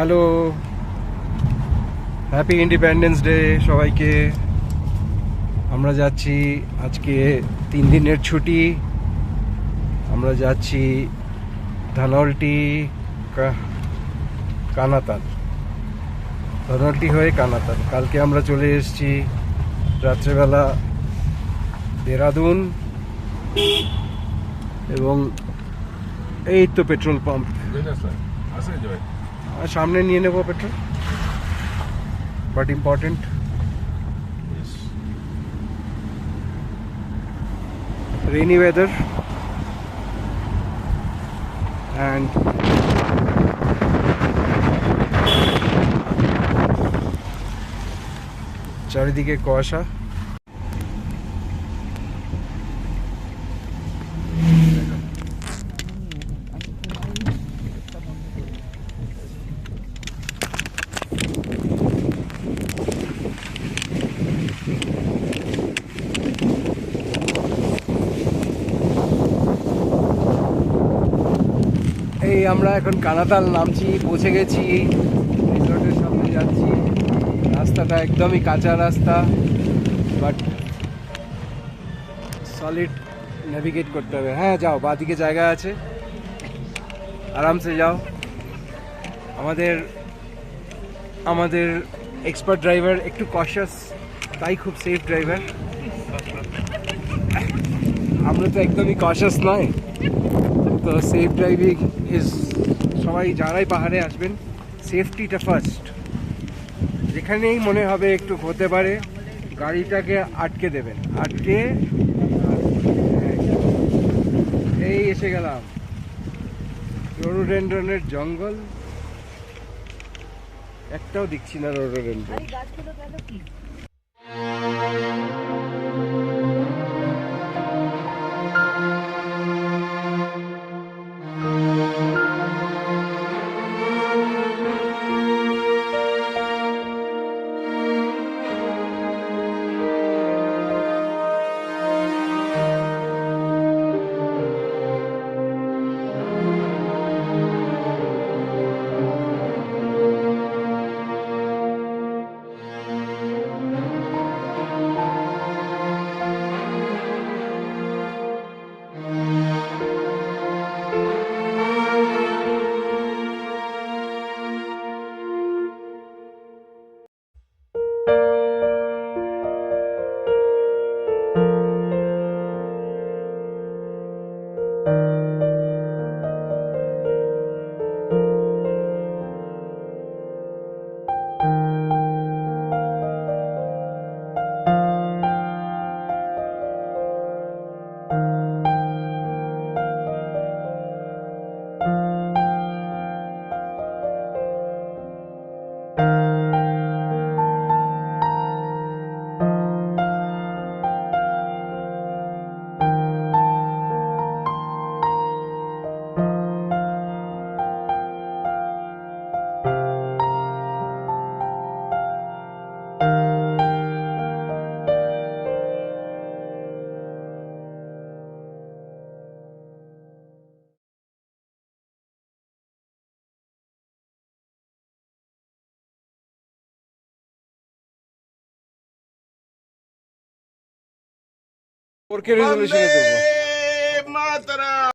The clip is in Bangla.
হ্যালো, হ্যাপি ইন্ডিপেন্ডেন্স ডে সবাইকে। আমরা যাচ্ছি আজকে 3 দিনের ছুটি। আমরা যাচ্ছি ধানলটি কানাতাল, ধানলটি হয়ে কানাতাল। কালকে আমরা চলে এসেছি রাত্রেবেলা দেরাদুন, এবং এই তো পেট্রোল পাম্প সামনে নিয়ে নেবো petrol, but important. Rainy weather and চারিদিকে কুয়াশা। এই আমরা এখন কানাতাল নামছি, পৌঁছে গেছি, রিসর্টের সামনে যাচ্ছি। রাস্তাটা একদমই কাঁচা রাস্তা, বাট সলিড নেভিগেট করতে হবে। হ্যাঁ যাও, বাঁদিকে জায়গা আছে, আরামসে যাও। আমাদের এক্সপার্ট ড্রাইভার একটু কশাস, তাই খুব সেফ ড্রাইভার। আমরা তো একদমই কশাস নয়, তো সেফ ড্রাইভিং ইজ, সবাই যারাই পাহাড়ে আসবেন সেফটিটা ফার্স্ট। যেখানেই মনে হবে একটু হতে পারে, গাড়িটাকে আটকে দেবেন, আটকে এই এসে গেলাম রোডোডেন্ড্রনের জঙ্গল। একটাও দেখছি না রোডোডেন্ড্রন। রেজলিউশনে করবো।